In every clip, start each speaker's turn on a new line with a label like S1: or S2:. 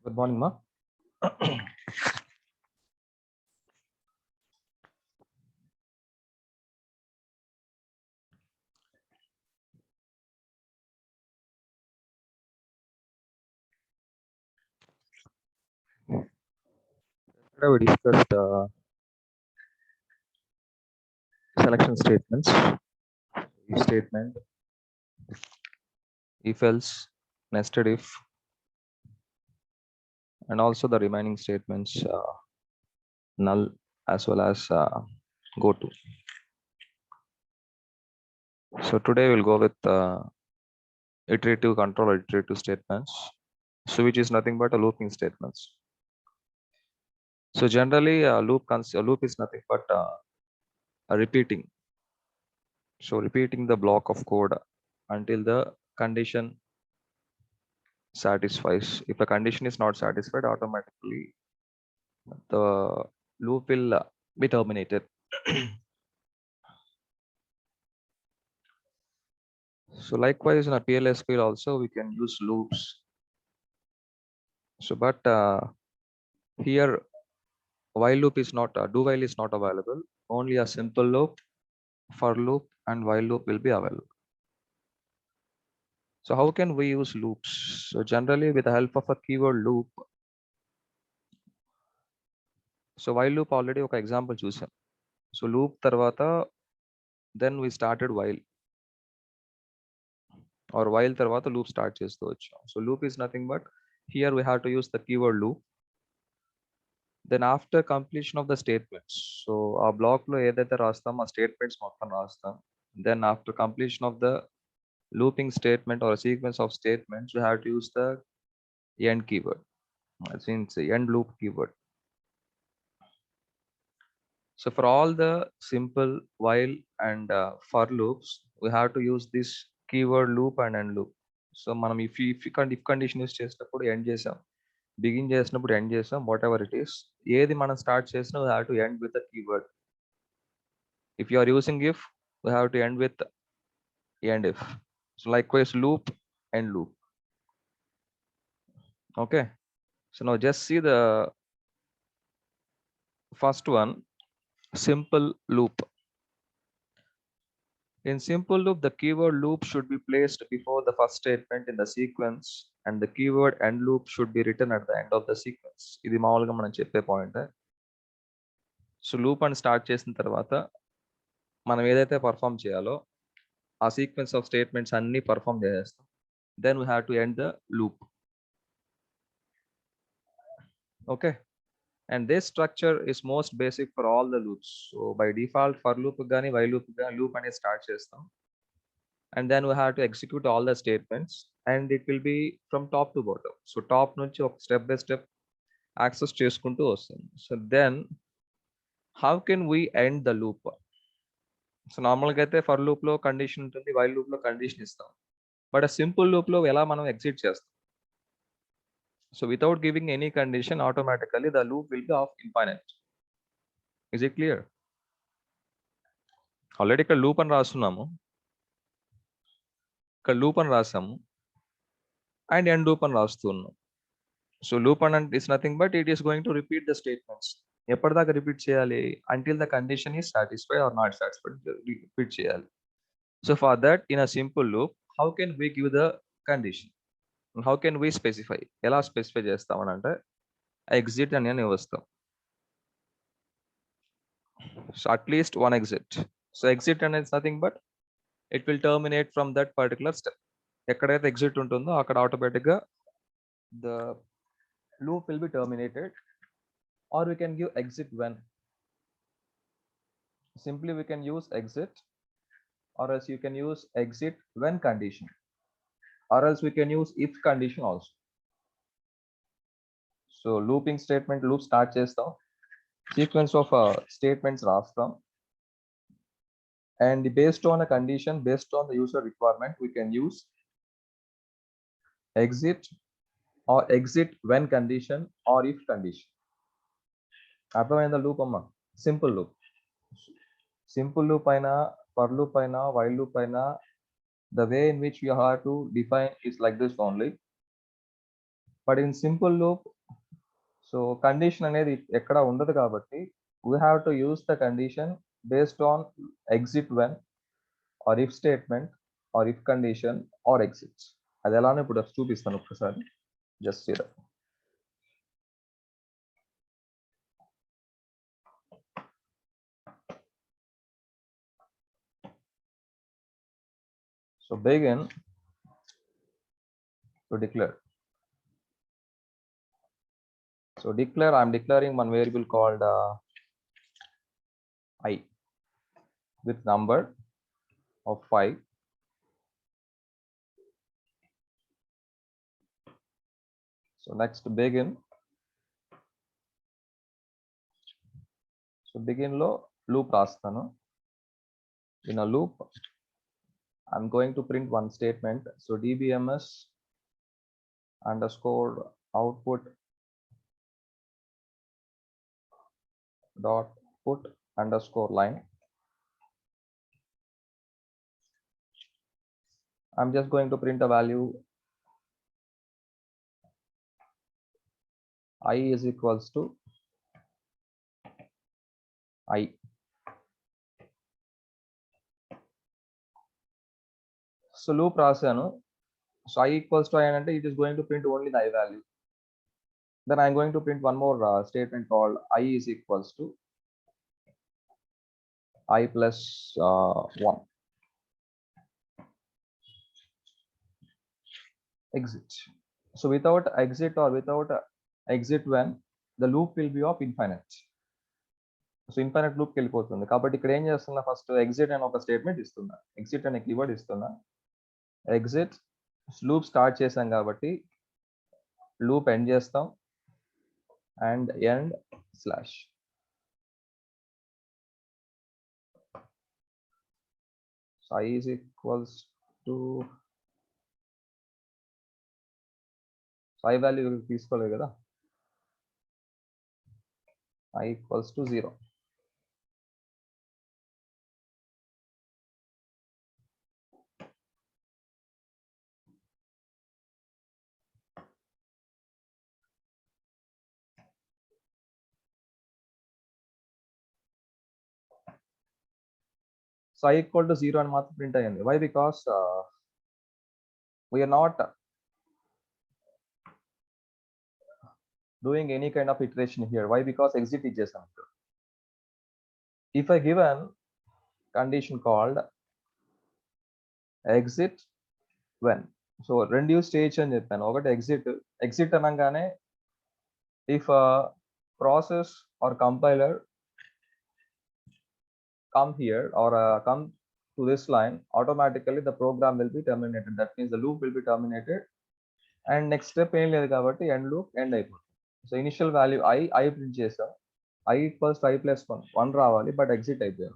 S1: Good morning, ma. Yesterday we discussed selection statements, if statement, if else, nested if, and also the remaining statements, null as well as go to. So today we'll go with iterative control or iterative statements, so which is nothing but a looping statements. So generally a loop is nothing but a repeating. So repeating the block of code until the condition satisfies. If the condition is not satisfied, automatically the loop will be terminated. So likewise in a PLSQL also we can use loops. So but here while loop is not, do while is not available. Only a simple loop, for loop and while loop will be available. So how can we use loops? So generally with the help of a keyword loop. So while loop already ఒక example చూసాం. So loop తర్వాత then we started while, or while తర్వాత loop start చేస్తూ వచ్చాం. So loop is nothing but here we have to use the keyword loop. Then after completion of the statements, so our block lo edaithe rastam aa statements mottham rastam. Then after completion of the looping statement or a sequence of statements, we have to use the end keyword. That means end loop keyword. So for all the simple while and for loops, we have to use this keyword loop and end loop. So manam if condition use చేసినప్పుడు end చేసాం, begin చేసినప్పుడు end చేసాం, whatever it is, ఏది మనం start చేసినా we have to end with the keyword. If you are using if, we have to end with end if. So likewise loop and loop. Okay, so now just see the first one, simple loop. In simple loop, the keyword loop should be placed before the first statement in the sequence, and the keyword end loop should be written at the end of the sequence. ఇది మామూలుగా మనం చెప్పే point. So loop అని start చేసిన తర్వాత మనం ఏదైతే perform చేయాలో ఆ సీక్వెన్స్ ఆఫ్ స్టేట్మెంట్స్ అన్ని పర్ఫామ్ చేసేస్తాం. Then we have to end the loop. Okay, and this structure is most basic for all the loops. So by default for loop gani while loop gani loop ani start chestam, and then we have to execute all the statements, and it will be from top to bottom. So top nunchi ok step by step access cheskuntu vastam. So then how can we end the loop? So normal ga aithe for loop lo condition untundi, while loop lo condition istam, but a simple loop lo ela manam exit chestam. So without giving any condition, automatically the loop will be of infinite. Is it clear? Already ఇక్కడ loop అని రాస్తున్నాము, ఇక్కడ loop అని రాసాము, and end loop అని రాస్తున్నాం. So loop అని is nothing but it is going to repeat the statements. ఎప్పటిదాకా repeat చేయాలి? Until the condition is satisfied or not satisfied repeat చేయాలి. So for that in a simple loop how can we give the condition, how can we specify? ఎలా specify చేస్తామని అంటే exit అని వస్తాం. So at least one exit. So exit అనేది nothing but it will terminate from that particular step. ఎక్కడైతే exit ఉంటుందో అక్కడ ఆటోమేటిక్గా the loop will be terminated, or we can give exit when. Simply we can use exit, or else you can use exit when condition, or else we can use if condition also. So looping statement loop start చేస్తాం, sequence of statements రాస్తాం, and based on a condition, based on the user requirement, we can use exit or exit when condition or if condition. అర్థమైందా loop అమ్మా? Simple loop. Simple loop అయినా, for loop అయినా, while loop అయినా, the way in which you have to define is like this only. But in simple loop, so condition అనేది ఎక్కడ ఉండదు కాబట్టి we have to use the condition based on exit when or if statement or if condition or exit. అది ఎలానో ఇప్పుడు చూపిస్తాను ఒకసారి, just see that. So begin to declare. So declare, I'm declaring one variable called I with number of 5. So next begin. So begin లో loop రాస్తాను. In a loop, I'm going to print one statement. So dbms underscore output dot put underscore line. I'm just going to print a value I is equals to I. So loop రాశాను. So I equals to I అంటే it is going to print only the I value. Then I'm going to print one more statement called I is equals to I plus 1. Exit. So without exit or without exit when, the loop will be of infinite. So infinite లూప్కి వెళ్ళిపోతుంది. కాబట్టి ఇక్కడ ఏం చేస్తున్నా, first exit అని ఒక statement ఇస్తున్నా, exit అనే కీవర్డ్ ఇస్తున్నా. ఎగ్జిట్ లూప్ స్టార్ట్ చేసాం కాబట్టి లూప్ ఎండ్ చేస్తాం and end slash. So I is equals to I value తీసుకోలేదు కదా, I equals to 0. So I equal to 0 అని మాత్రం ప్రింట్ అయ్యింది. Why? Because we are not doing any kind of iteration here. Why? Because exit ఇచ్చేసాం. If I given condition called exit when, so రెండు stage అని చెప్పాను. ఒకటి ఎగ్జిట్ అనగానే if process or compiler come here or come to this line, automatically the program will be terminated. That means the loop will be terminated and next step ఏం లేదు కాబట్టి end loop end అయిపోతుంది. So initial value I print చేసాం, I equals to I plus 1 రావాలి, but exit అయిపోయాం.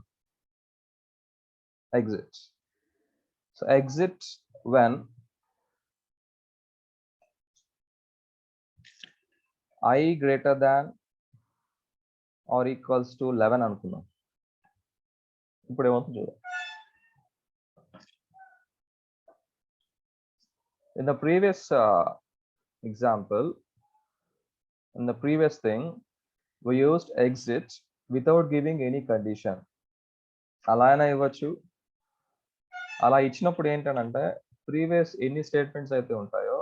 S1: Exit. So exit when I greater than or equals to 11 అనుకున్నాం. ఇప్పుడు ఏమవుతుంది చూద్దాం. In the previous example, in the previous thing, we used exit without giving any condition. అలా అయినా ఇవ్వచ్చు. అలా ఇచ్చినప్పుడు ఏంటంటే ప్రీవియస్ ఎన్ని స్టేట్మెంట్స్ అయితే ఉంటాయో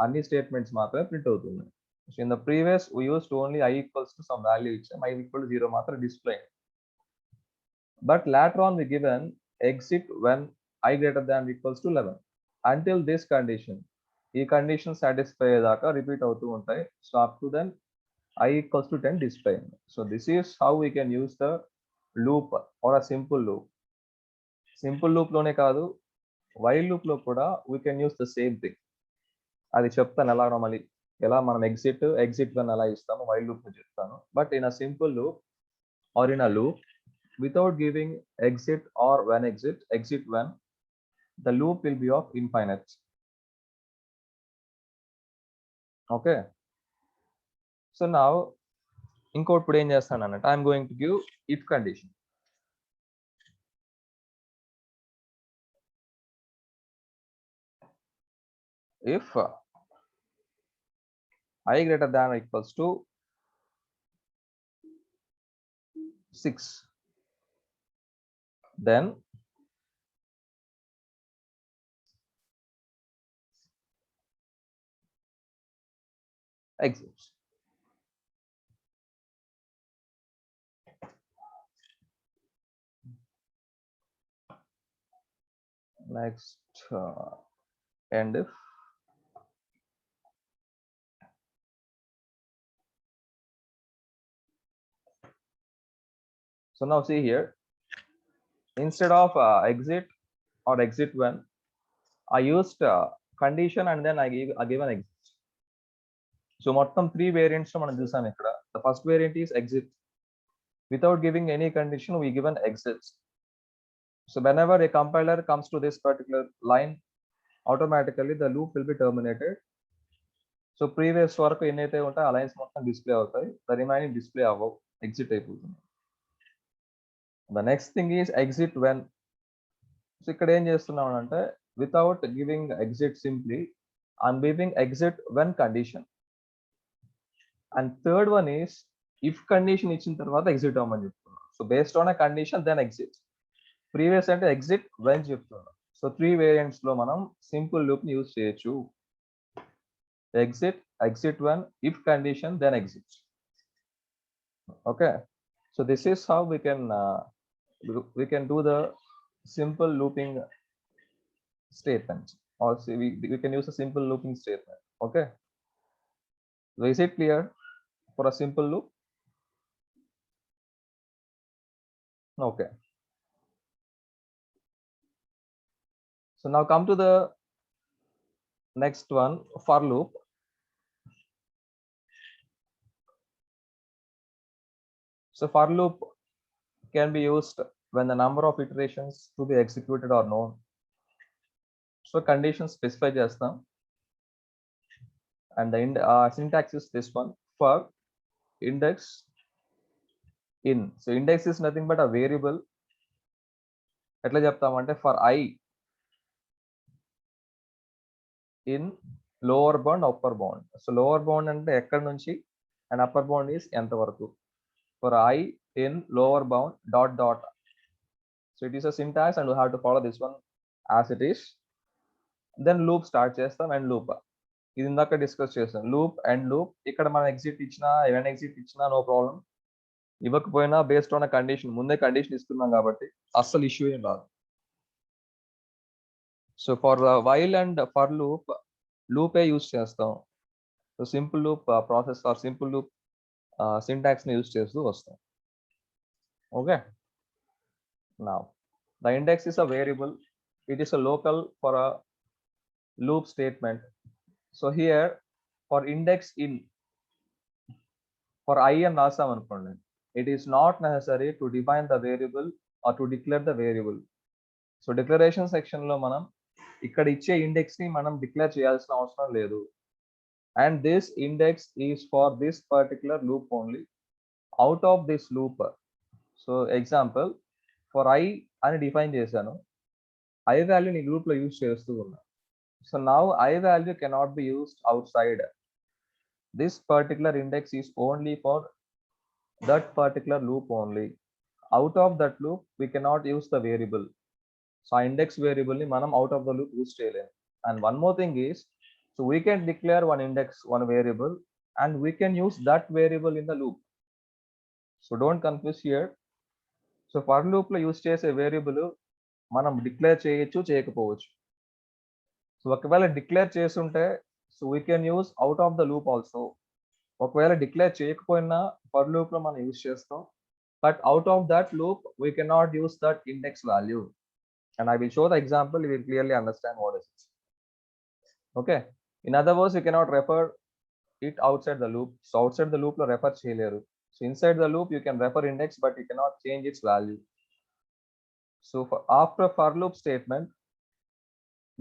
S1: అన్ని స్టేట్మెంట్స్ మాత్రమే ప్రింట్ అవుతుంది. So in the previous we used only I equals to some value ఇచ్చాం, I equal to 0 మాత్రం display. But later on we given exit when I greater than equals to 11 until this condition. ఈ condition satisfy అయ్యేదాకా repeat అవుతూ ఉంటాయి. So up to then I equals to 10 display. So this is how we can use the loop or a simple loop. Simple loop లోనే కాదు, while loop లో కూడా we can use the same thing. అది చెప్తాను ఎలా మళ్ళీ, ఎలా మనం ఎగ్జిట్ వన్ ఎలా ఇస్తాము వైల్ లూప్ చెప్తాను. But in a simple loop or in a loop without giving exit or when exit when, the loop will be of infinite. Okay, so now ఇంకోటి ఇప్పుడు ఏం చేస్తాను అన్నట్టు, I'm going to give if condition. If I greater than or equals to 6. Then exit. Next, end if. So now see here, instead of exit or exit when, I used condition and then I give an exit. So మొత్తం 3 variants మనం చూసాం ఇక్కడ. The first variant is exit. Without giving any condition, we give an exit. So whenever a compiler comes to this particular line, automatically the loop will be terminated. So previous వరకు ఎన్నైతే ఉంటాయో ఆ lines మొత్తం display అవుతాయి, the remaining display అవ్వవు, exit అయిపోతుంది. The next thing is exit when. So ఇక్కడ ఏం చేస్తున్నాం అంటే, without giving exit simply, I'm giving exit when condition. And third one is if condition ఇచ్చిన తర్వాత exit అవ్వమని చెప్తున్నాం. So based on a condition then exit. Previous అంటే exit when చెప్తున్నాం. So 3 variants లో మనం సింపుల్ లూప్ ని యూజ్ చేయొచ్చు. Exit, exit when, if condition then exit. Okay, so this is how we can do the simple looping statement, or say we can use a simple looping statement. Okay, so is it clear for a simple loop? Okay, so now come to the next one, for loop. So for loop can be used when the number of iterations to be executed are known. So condition specify chestam, and the syntax is this one, for index in. So index is nothing but a variable. ఎట్లా చెప్తామంటే for I in lower bound, upper bound. So lower bound అంటే ఎక్కడ నుంచి, and upper bound is ఎంత వరకు. For I in lower bound dot dot. So it is a syntax and we have to follow this one as it is. Then loop start చేస్తాం and loop. ఇది ఇందాక discuss చేస్తాం, loop and loop. ఇక్కడ మనం exit ఇచ్చినా even exit ఇచ్చినా no problem, ఇవ్వకపోయినా based on condition, ముందే కండిషన్ ఇస్తున్నాం కాబట్టి అస్సలు ఇష్యూ ఏం రాదు. So for while and for loop, లూపే యూజ్ చేస్తాం. So simple loop process or simple loop syntax ని యూజ్ చేస్తూ వస్తాం. Okay, now the index is a variable, it is a local for a loop statement. So here for index in, for I and rasam anukondi, it is not necessary to define the variable or to declare the variable. So declaration section lo manam ikkada iche index ni manam declare cheyalsina avasaram ledu, and this index is for this particular loop only, out of this loop. So example, for I ani define chesanu, I value ni loop lo use chestu unna. So now I value cannot be used outside. This particular index is only for that particular loop only. Out of that loop, we cannot use the variable. So index variable ni manam out of the loop use cheyalem. And one more thing is, so we can declare one index, one variable, and we can use that variable in the loop. So don't confuse here. So for loop lo use chese variable manam declare cheyochu cheyakapovachu. So ఒకవేళ declare చేస్తుంటే, so we can use out of the loop also. ఒకవేళ declare చేయకపోయినా for loop లో మనం use చేస్తాం, but out of that loop we can not use that index value. And I will show the example, you will clearly understand what is it. Okay, in other words you cannot refer it out side the loop. So out side the loop లో refer చేయలేరు. So inside the loop you can refer index, but you cannot change it's value. So after for loop statement,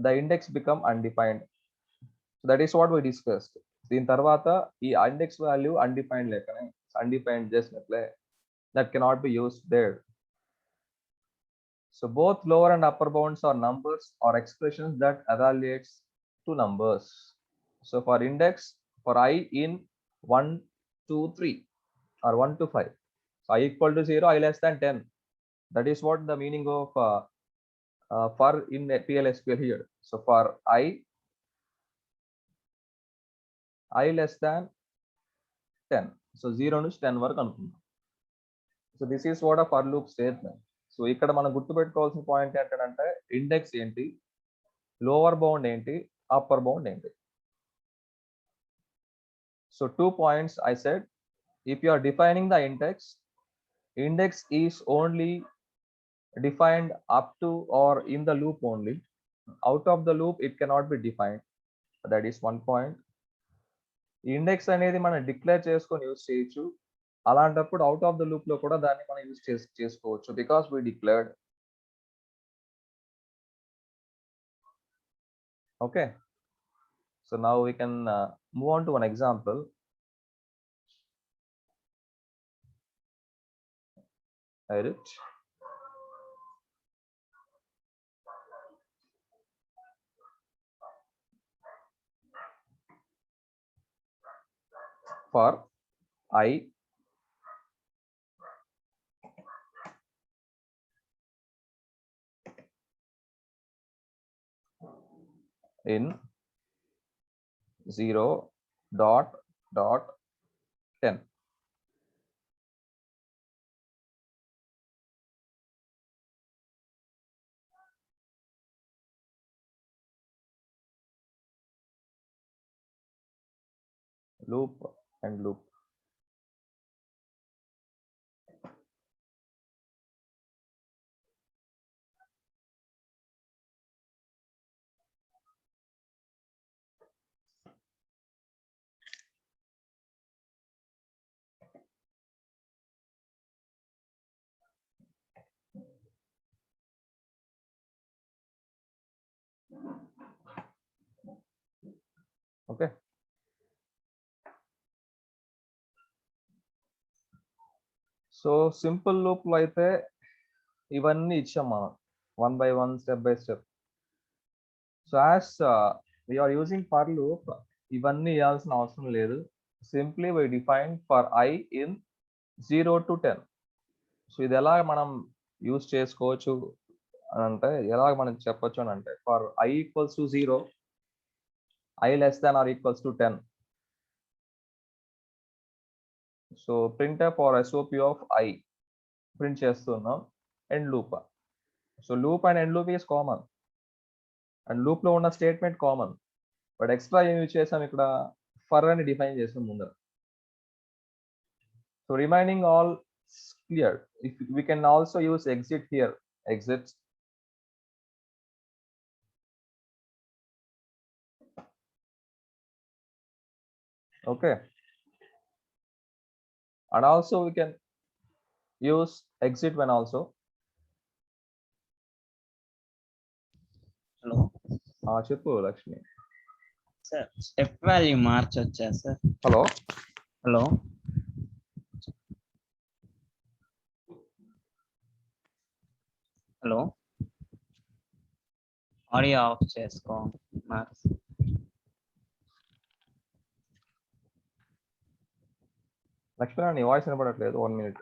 S1: the index become undefined. So that is what we discussed. దీని తర్వాత ఈ index value undefined లెక్కనే, undefined చేసినట్లే, that cannot be used there. So both lower and upper bounds are numbers or expressions that evaluates two numbers. So for index, for I in 1 2 3 or 1 to 5, So I equal to 0, I less than 10. That is what the meaning of for in PLSQL here. So for I less than 10. So 0 నుంచి 10 వరకు అనుకుందాం. So this is what a for loop statement. So ఇక్కడ మనం గుర్తుపెట్టుకోవాల్సిన point ఏంటంటే index ఏంటి, lower bound ఏంటి, upper bound ఏంటి. So 2 points I said, if you are defining the index is only defined up to or in the loop only. Out of the loop it cannot be defined. That is one point. Index అనేది మనం declare చేసుకొని use చేయొచ్చు. అలాంటప్పుడు out of the loop లో కూడా దాన్ని మనం use చేసుకోవచ్చు because we declared. Okay, so now we can move on to one example. Edit. For I in 0 dot 10. Loop and loop. Okay, so simple loop లో అయితే ఇవన్నీ ఇచ్చాం మనం 1 by 1 step by step. So as we are using for loop, ఇవన్నీ ఇవ్వాల్సిన అవసరం లేదు. Simply we define for I in 0 to 10. So ఇది ఎలా మనం యూజ్ చేసుకోవచ్చు అని అంటే, ఎలా మనం చెప్పొచ్చు అని అంటే, for I equals to 0, I less than or equals to 10. So printf or SOP of I print చేస్తున్నాం end loop. So loop and end loop is common and loop లో ఉన్న స్టేట్మెంట్ కామన్, బట్ ఎక్స్ట్రా ఏం use చేసాం ఇక్కడ, for అని define చేసాం ముందర. So remaining all clear. If we can also use exit here, exit. Okay, and also we can use exit when also.
S2: Hello
S1: చెప్పు Lakshmi.
S2: Sir step value మార్చొచ్చా sir?
S1: Hello
S2: hello hello audio off చేసుకో మార్క్స్.
S1: లక్ష్మి నీ voice వినపడట్లేదు, 1 minute.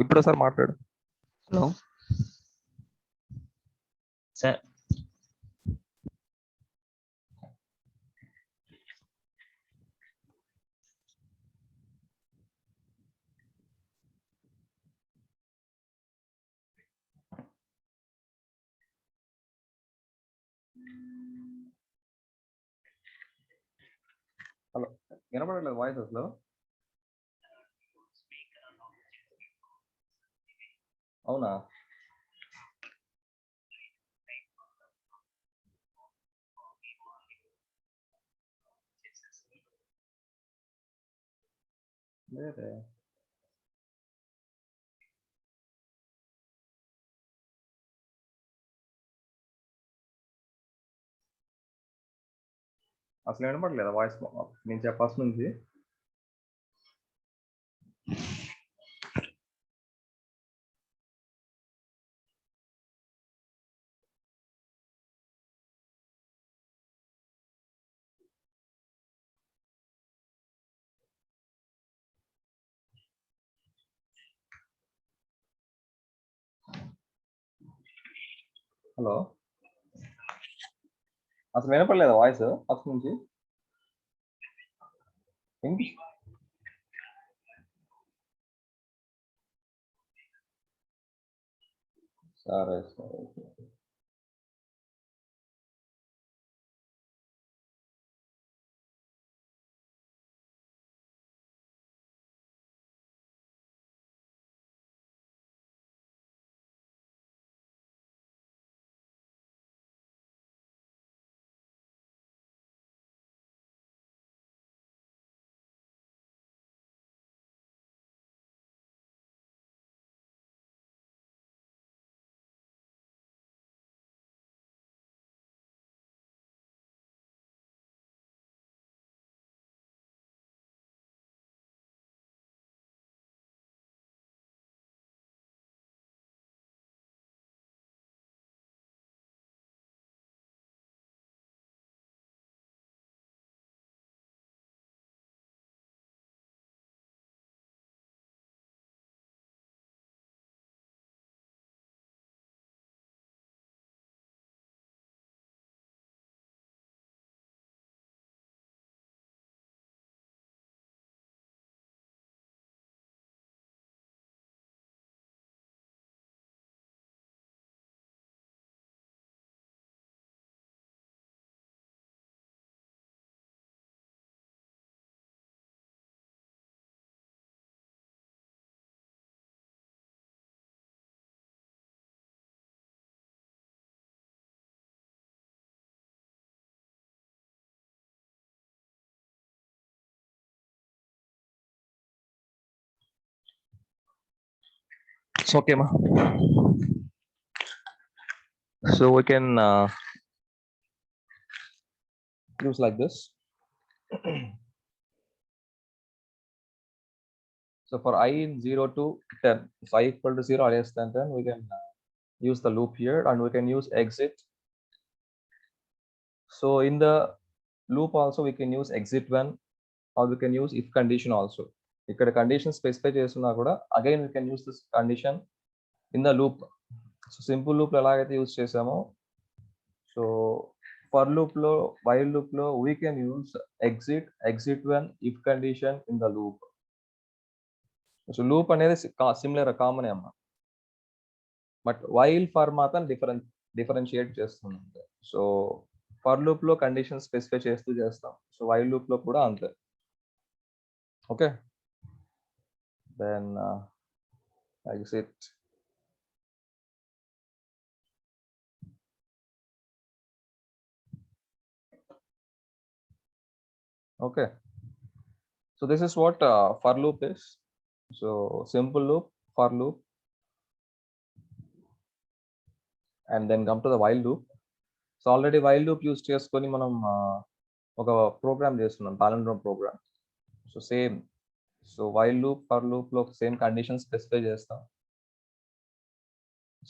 S1: ఇప్పుడు sir మాట్లాడు.
S2: Hello sir
S1: hello వినపడట్లేదు voice అసలు. అవునా? లేదే. అసలు వినపడలేదా వాయిస్ నేను ఫస్ట్ నుంచి? హలో, అసలు వినపడలేదా వాయిస్ ఫస్ట్ నుంచి? వినిపి సరే సరే. It's okay, ma. So we can use like this. So for I in 0 to 10, so I equal to 0 or less than 10, we can use the loop here, and we can use exit. So in the loop also we can use exit when, or we can use if condition also. ఇక్కడ condition specify చేస్తున్నా కూడా again we can use this condition in the loop. So simple loop ఎలాగైతే use చేసామో, so for loop లో, while loop లో we can use exit when, if condition in the loop. So loop అనేది similar common అమ్మ, but while for మాత్రం differentiate చేస్తుంది. So for loop లో condition specify చేస్తూ చేస్తాం, సో వైల్ లూప్ లో కూడా అంతే. Okay, then exit. Okay, so this is what for loop is. So simple loop, for loop, and then come to the while loop. So already while loop use చేసుకొని మనం ఒక program చేస్తున్నాం, palindrome program. So same, so while loop, for loop లో same condition specify చేస్తాం.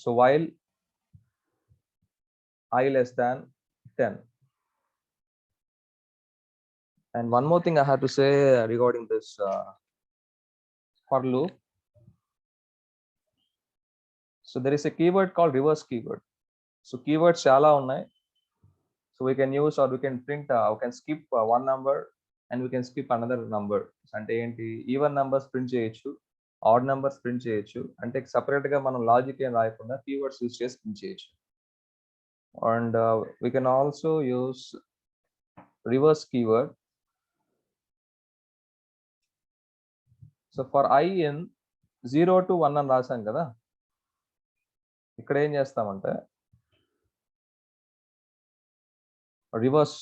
S1: So while I less than 10. And one more thing I have to say regarding this for loop. So there is a keyword called reverse keyword. So keywords chala unnai. So we can use, or we can print, we can skip one number and we can skip another number. అంటే ఏంటి, even numbers print చేయొచ్చు, add numbers print చేయొచ్చు. అంటే separate గా మనం logic ఏం రాయకుండా keywords use చేసి ప్రింట్ చేయొచ్చు. And we can also use reverse keyword. So for I in 0 to 1 అని రాసాం కదా, ఇక్కడ ఏం చేస్తామంటే రివర్స్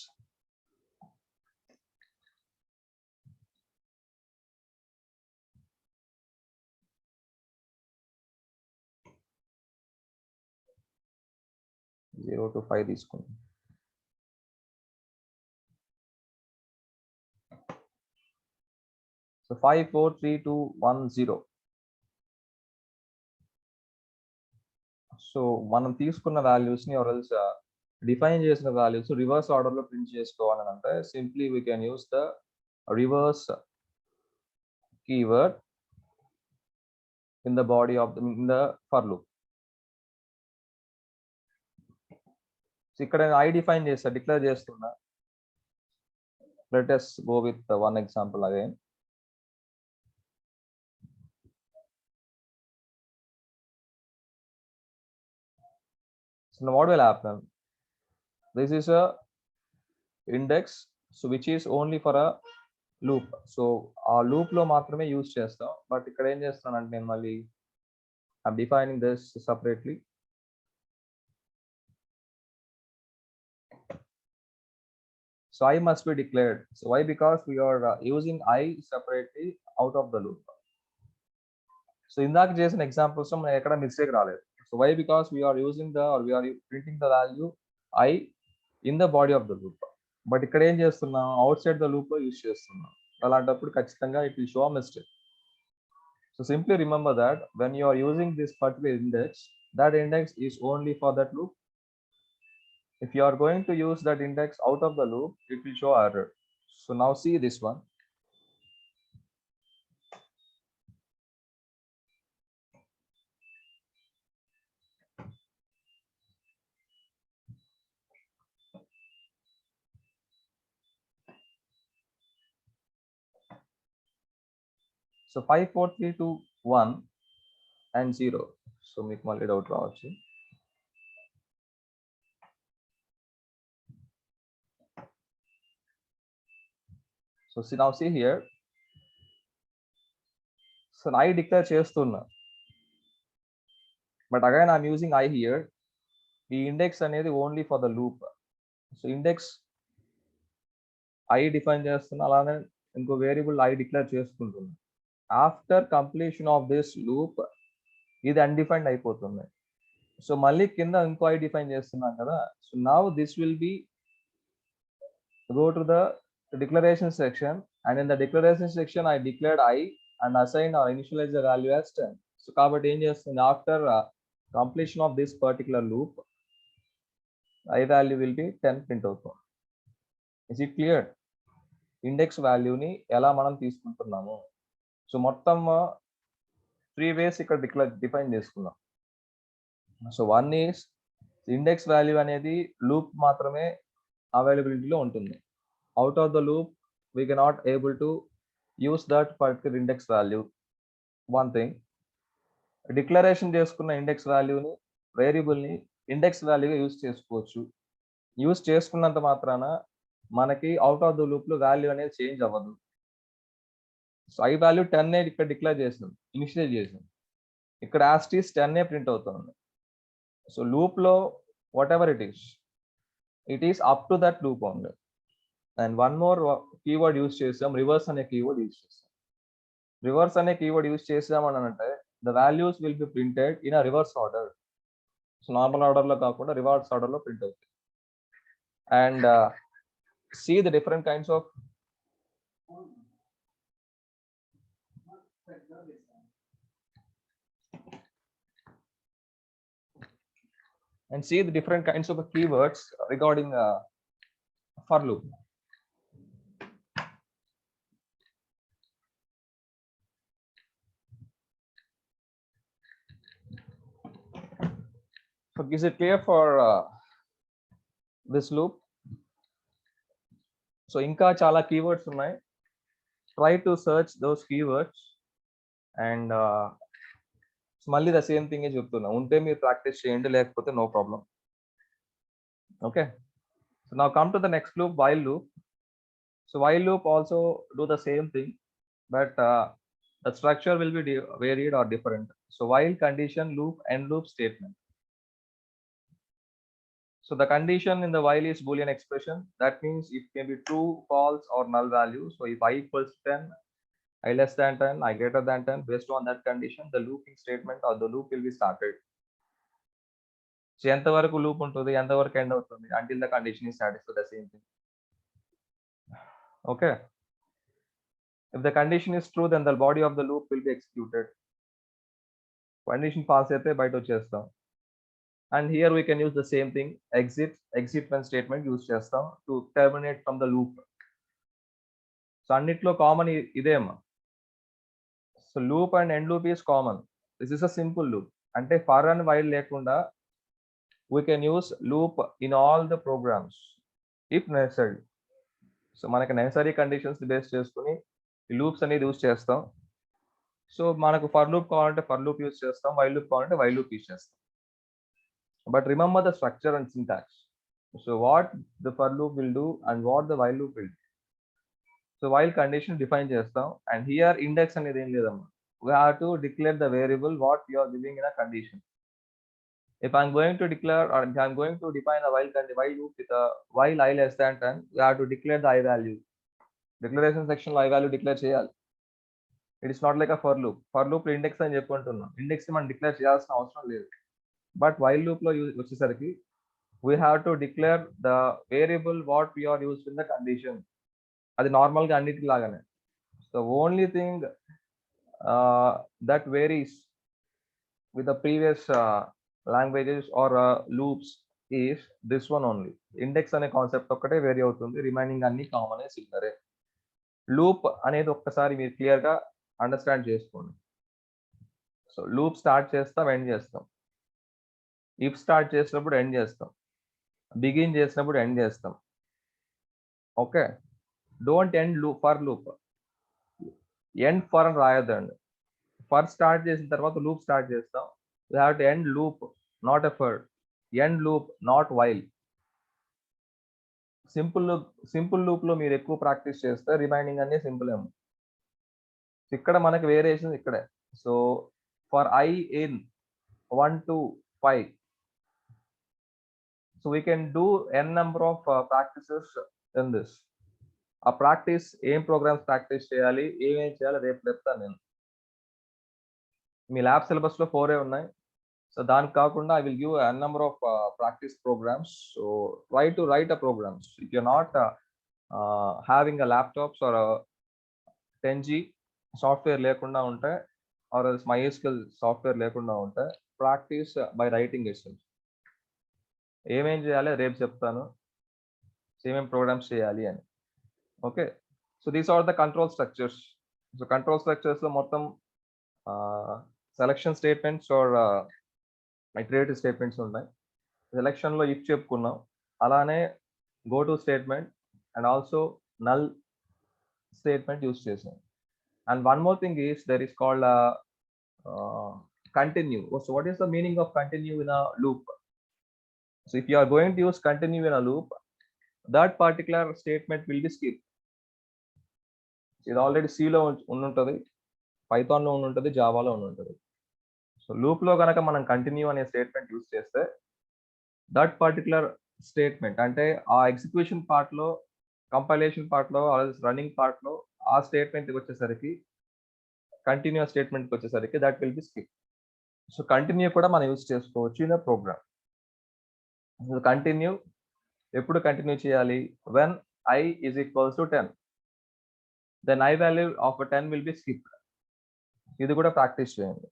S1: జీరో టు 5 తీసుకుంటాం. సో 5 4 3 2 1 0. సో మనం తీసుకున్న వాల్యూస్ని ఆర్ఎల్స్ డిఫైన్ చేసిన వాల్యూస్ రివర్స్ ఆర్డర్లో ప్రింట్ చేసుకోవాలని అంటే simply we can use the reverse keyword in the body of in the for loop. So ఇక్కడ I define చేస్తా, డిక్లేర్ చేస్తున్నా. Let us go with one example again. So now what will happen? This is a index, so which is only for a loop. So ఆ loop లో మాత్రమే use చేస్తాం. But ఇక్కడ ఏం చేస్తానంటే నేను మళ్ళీ I'm defining this separately. So I must be declared. So why? Because we are using I separately out of the loop. So ఇందాక చేసిన ఎగ్జాంపుల్స్ మనకి ఎక్కడ మిస్టేక్ రాలేదు. So why? Because we are using the or we are printing the value I in the body of the loop. But ఇక్కడ ఏం చేస్తున్నాం, out side the loop లో use చేస్తున్నాం. అలాంటప్పుడు ఖచ్చితంగా it will show mistake. So simply remember that when you are using this particular index, that index is only for that loop. If you are going to use that index out of the loop, it will show error. So now see this one. So 5 4 3 2 1 and 0. So మీకు మళ్ళీ doubt రావచ్చు. So now see here. So I declare చేస్తున్నా, but again I'm using I here. The index అనేది only for the loop. So index I define చేస్తున్నా, అలానే ఇంకో variable I declare చేసుకుంటున్నా. After completion of this loop ఇది undefined అయిపోతుంది. So మళ్ళీ కింద ఇంకో I డిఫైన్ చేస్తున్నాం కదా. So now this will be go to the declaration section, and in the declaration section I declared I and assign or initialize the value as 10. So కాబట్టి ఏం చేస్తుంది, after completion of this particular loop I value will be 10 print అవుతుంది. Is it clear? Index వాల్యూని ఎలా మనం తీసుకుంటున్నాము. So మొత్తం 3 ways ఇక్కడ డిఫైన్ చేసుకున్నాం. So one is index value అనేది లూప్ మాత్రమే అవైలబిలిటీలో ఉంటుంది. Out of the loop we cannot able to use that particular index value. One thing, declaration చేసుకున్న ఇండెక్స్ వాల్యూని వేరియబుల్ని ఇండెక్స్ వాల్యూగా యూజ్ చేసుకోవచ్చు. యూజ్ చేసుకున్నంత మాత్రాన మనకి అవుట్ ఆఫ్ ద లూప్లో వాల్యూ అనేది చేంజ్ అవ్వదు. సో I వాల్యూ 10 ఇక్కడ డిక్లేర్ చేసాం, ఇనిషియలైజ్ చేసాం. ఇక్కడ యాస్టీస్ 10 ప్రింట్ అవుతుంది. సో లూప్లో what ever it is up to that loop only. And one more keyword use చేసాం, రివర్స్ అనే కీవర్డ్ యూజ్ చేసాం. రివర్స్ అనే కీవర్డ్ యూజ్ చేసామని అంటే the values will be printed in a reverse order. So normal ఆర్డర్లో కాకుండా reverse ఆర్డర్లో print అవుతుంది. And see the different kinds of keywords regarding for loop. So is it clear for this loop? So ఇంకా చాలా keywords ఉన్నాయి. Try to search those keywords and మళ్ళీ the same థింగే చెప్తున్నా, ఉంటే మీరు ప్రాక్టీస్ చేయండి, లేకపోతే no problem. Okay, so now come to the next loop, while loop. So while loop also do the same thing, but the structure will be varied or different. So while condition, loop, end loop statement. So the condition in the while is Boolean expression. That means it can be true, false, or null value. So if I equals 10, I less than 10, I greater than 10, based on that condition, the looping statement or the loop will be started. So ఎంతవరకు loop ఉంటుంది, ఎంతవరకు end అవుతుంది, until the condition is satisfied, the same thing. Okay. If the condition is true, then the body of the loop will be executed. Condition false అయితే బయట వచ్చేస్తాం. And here we can use the same thing, exit when statement use చేస్తాం to terminate from the loop. So అన్నిట్లో common ఇదేమా. So loop and end loop is common. This is a simple loop. అంటే for and while లేకుండా we can use loop in all the programs if necessary. So మనకి necessary conditions base చేసుకుని loops అనేది use చేస్తాం. So మనకు for loop కావాలంటే for loop use చేస్తాం, while loop కావాలంటే వైల్ లూప్ యూజ్ చేస్తాం. But remember the structure and syntax. So what the for loop will do and what the while loop will do. So while condition define చేస్తాం, and here index అనేది ఏం లేదమ్మా. We have to declare the variable what we are giving in a condition. If I'm going to declare or if I'm going to define a while loop with a while I less than 10, we have to declare the I value. Declaration section లో I value declare చేయాలి. It is not like a for loop. For loop లో index అని చెప్పుకుంటున్నాం. Index మనం declare చేయాల్సిన అవసరం లేదు. But while loop లో వచ్చేసరికి we have to declare the variable what we are used in the condition. అది నార్మల్ గా అన్నిటి లాగానే. The only thing that varies with the previous languages or loops is this one only. Index అనే concept ఒక్కటే vary అవుతుంది, remaining అన్ని common సిగ్నరే. Loop అనేది ఒక్కసారి మీరు క్లియర్ గా అండర్స్టాండ్ చేసుకోండి. సో లూప్ స్టార్ట్ చేస్తాం, ఎండ్ చేస్తాం. ఇఫ్ స్టార్ట్ చేసినప్పుడు ఎండ్ చేస్తాం, బిగిన్ చేసినప్పుడు ఎండ్ చేస్తాం. Okay, don't end loop for loop. End for అని రాయొద్దండి. ఫర్ స్టార్ట్ చేసిన తర్వాత లూప్ స్టార్ట్ చేస్తాం. We have to end loop, not a for. End loop, not while. Simple loop లో మీరు ఎక్కువ ప్రాక్టీస్ చేస్తే రిమైనింగ్ అన్ని సింపుల్ ఏమో. ఇక్కడ మనకి వేరియేషన్ ఇక్కడే. So for I in 1 to 5. So we can do n number of practices in this. ఆ ప్రాక్టీస్ ఏం ప్రోగ్రామ్స్ ప్రాక్టీస్ చేయాలి, ఏమేం చేయాలి రేపు చెప్తాను నేను. మీ ల్యాబ్ సిలబస్ లో 4 ఉన్నాయి. సో దానికి కాకుండా I will give a number of practice programs. So try to write a programs. If you're not having a laptops or a 10G software లేకుండా ఉంటే or else MySQL software లేకుండా ఉంటే practice by writing itself. ఏమేం చేయాలి రేపు చెప్తాను, ఏమేం programs చేయాలి అని. Okay, so these are the control structures. So control structures లో మొత్తం selection statements or iterative statements ఉన్నాయి. సెలక్షన్ లో ఇఫ్ చెప్పుకున్నాం, అలానే go to statement and also null statement use చేసాం. And one more thing is there is called continue. So what is the meaning of continue in a loop? So if you are going to use continue in a loop, that particular statement will be skipped. ఇది already సిలో ఉంటుంది, Python లో ఉంటుంది, జావాలో ఉంటుంది. So loop లో కనుక మనం continue అనే స్టేట్మెంట్ యూస్ చేస్తే దట్ పర్టికులర్ స్టేట్మెంట్ అంటే ఆ ఎగ్జిక్యూషన్ పార్ట్ లో, కంపైలేషన్ పార్ట్ లో, రన్నింగ్ పార్ట్ లో ఆ స్టేట్మెంట్ వచ్చేసరికి, కంటిన్యూస్ స్టేట్మెంట్ వచ్చేసరికి that will be skip. So continue కూడా మనం యూస్ చేసుకోవచ్చు ఇన్ అ ప్రోగ్రామ్. కంటిన్యూ ఎప్పుడు కంటిన్యూ చేయాలి? When I is equals to 10, then I value of 10 will be skipped. ఇది కూడా ప్రాక్టీస్ చేయండి.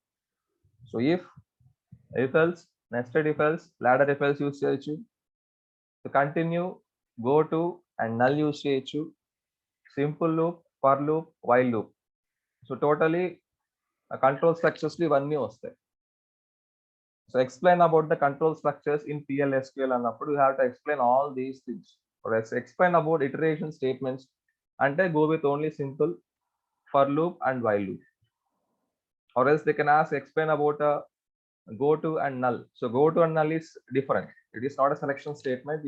S1: So if else, nested if else, ladder if else use చేయొచ్చు. Continue, go to and null use చేయొచ్చు. Simple loop, for loop, while loop. So totally control structures ఇవన్నీ వస్తాయి. So explain about the control structures in PL SQL అన్నప్పుడు you have to explain all these things. Or explain about iteration statements అంటే go with only simple for loop and while loop. Or else they can ask explain about go to and null. So go to and null is different. It is not a selection statement.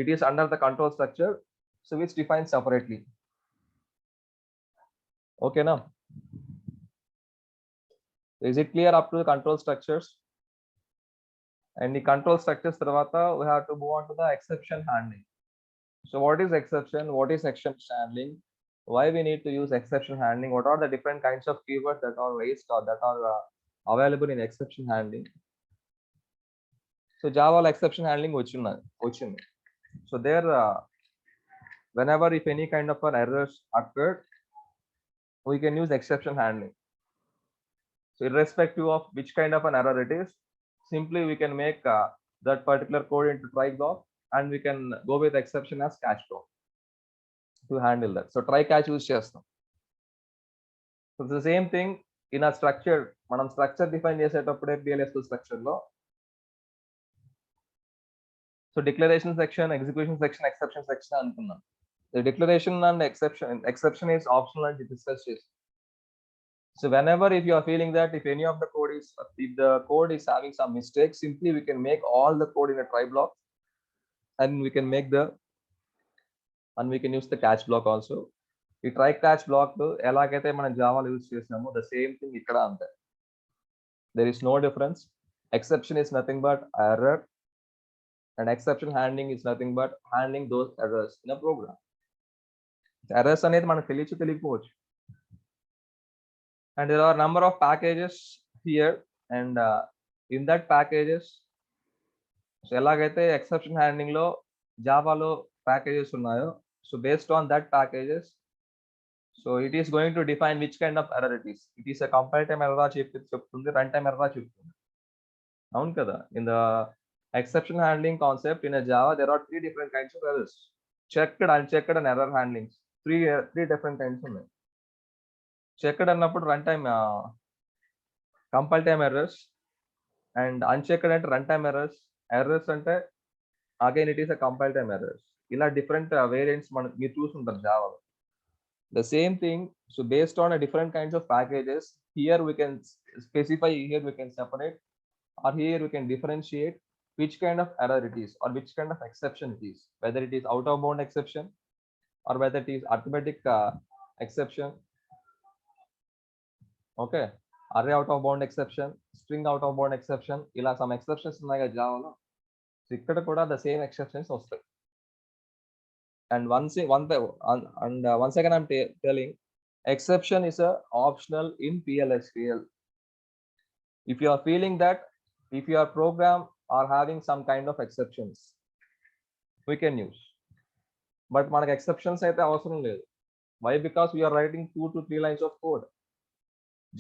S1: It is under the control structure, so which defines separately. Okay now? Is it clear up to the control structures? And the control structures tarvata we have to move on to the exception handling. So what is exception? What is exception handling? Why we need to use exception handling? What are the different kinds of keywords that are raised or that are available in exception handling? So Java exception handling వచ్చింది. So there whenever if any kind of an errors occurred, we can use exception handling. So irrespective of which kind of an error it is, simply we can make that particular code into try block, and we can go with exception as catch block to handle that. So try catch use chestam. So the same thing in a structure, మనం structure define చేసేటప్పుడే PLSQL structure లో, so declaration section, execution section, exception section అనుకున్నాం. The declaration and exception is optional and discussed. So whenever if you are feeling that if any of the code is, if the code is having some mistakes, simply we can make all the code in a try block, and we can make the, and we can use the catch block also. ఈ try catch black ఎలాగైతే మనం జావాలో use చేసామో the same thing ఇక్కడ అంతే. There is no difference. Exception is nothing but error, and exception handling is nothing but handling those errors in a program. Errors అనేది మనకు తెలియకపోవచ్చు. And there are number of packages here, and in that packages, so ఎలాగైతే exception handling లో జావాలో packages ఉన్నాయో, so based on that packages, so it is going to define which kind of error it is. It is a compile time error చెప్తుంది, run time error చెప్తుంది. అవును కదా? In the exception handling concept in a Java, there are three different kinds of errors: checked, unchecked, and error handlings. Three different kinds ఉన్నాయి. Checked అన్నప్పుడు run time compile time errors, and unchecked అంటే run time errors. Errors అంటే again it is a compile time errors. ఇలా different variants మీరు చూసుంటారు Java. The same thing, so based on a different kinds of packages, here we can specify, here we can separate, or here we can differentiate which kind of error it is, or which kind of exception it is, whether it is out of bound exception, or whether it is arithmetic exception. Okay, array out of bound exception, string out of bound exception, ila some exceptions ఉన్నాయి కదా Java. So ఇక్కడ కూడా the same exceptions వస్తాయి. And once again I'm telling, exception is a optional in PLSQL. If you are feeling that if your program are having some kind of exceptions, we can use, but మనకు exceptions అయితే అవసరం లేదు. Why? Because we are writing 2 to 3 lines of code.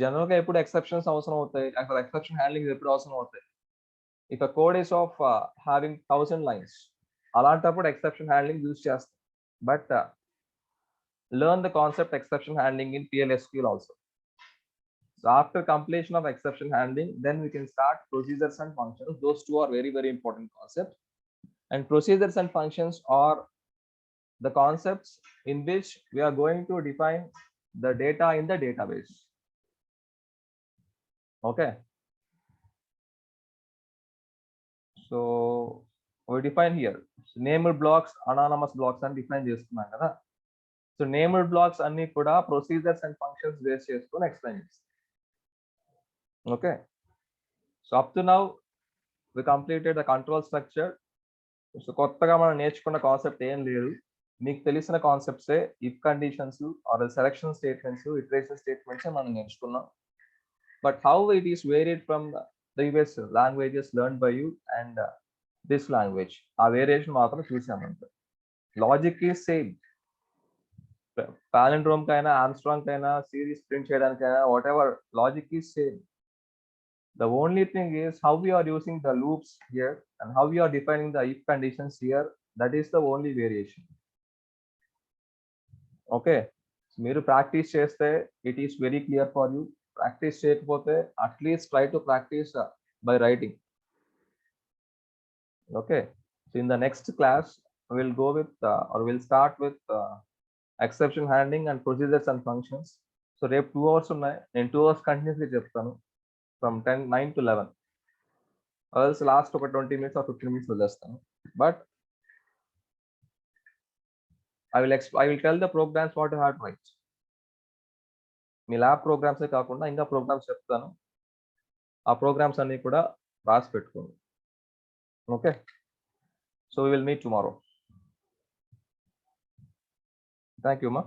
S1: General గా ఎప్పుడు exceptions అవసరం అవుతాయి, అక్కడ exception handling ఎప్పుడు అవసరం అవుతాయి? If a code is of having 1000 lines, అలాంటప్పుడు exception handling యూజ్ చేస్తాం. But learn the concept exception handling in PLSQL also. So after completion of exception handling, then we can start procedures and functions. Those two are very, very important concepts. And procedures and functions are the concepts in which we are going to define the data in the database. Okay. So we define here named blocks, anonymous blocks, and define చేస్తున్నాం కదా. So named blocks అన్ని కూడా procedures and functions base చేసుకొని explain చేస్తాం. Okay. So up to now we completed the control structure. So కొత్తగా మనం నేర్చుకున్న concept ఏం లేదు, మీకు తెలిసిన కాన్సెప్ట్సే. If conditions or selection statements, iteration statements మనం నేర్చుకున్నాం. But how it is varied from previous languages learn by you and this language, ఆ వేరియేషన్ మాత్రం చూసామంటే. Logic is same. పాలిండ్రోమ్ కైనా, ఆర్మ్స్ట్రాంగ్ కైనా, సిరీస్ ప్రింట్ చేయడానికైనా, whatever, logic is same. The only thing is how we are using the loops here and how we are defining the if conditions here. That is the only variation. Okay, మీరు practice చేస్తే it is very clear for you. Practice చేయకపోతే at least try to practice by writing. Okay, so in the next class we'll go with or we'll start with exception handling and procedures and functions. So రేపు 2 hours ఉన్నాయి, నేను 2 hours continuously చెప్తాను from 9 to 11. Else last ఒక 20 minutes or 15 minutes వదిలేస్తాను. But I will tell the programs what you have to write. మీ lab ప్రోగ్రామ్సే కాకుండా ఇంకా ప్రోగ్రామ్స్ చెప్తాను. ఆ ప్రోగ్రామ్స్ అన్ని కూడా రాసి పెట్టుకోండి. Okay. So we will meet tomorrow. Thank you, Ma.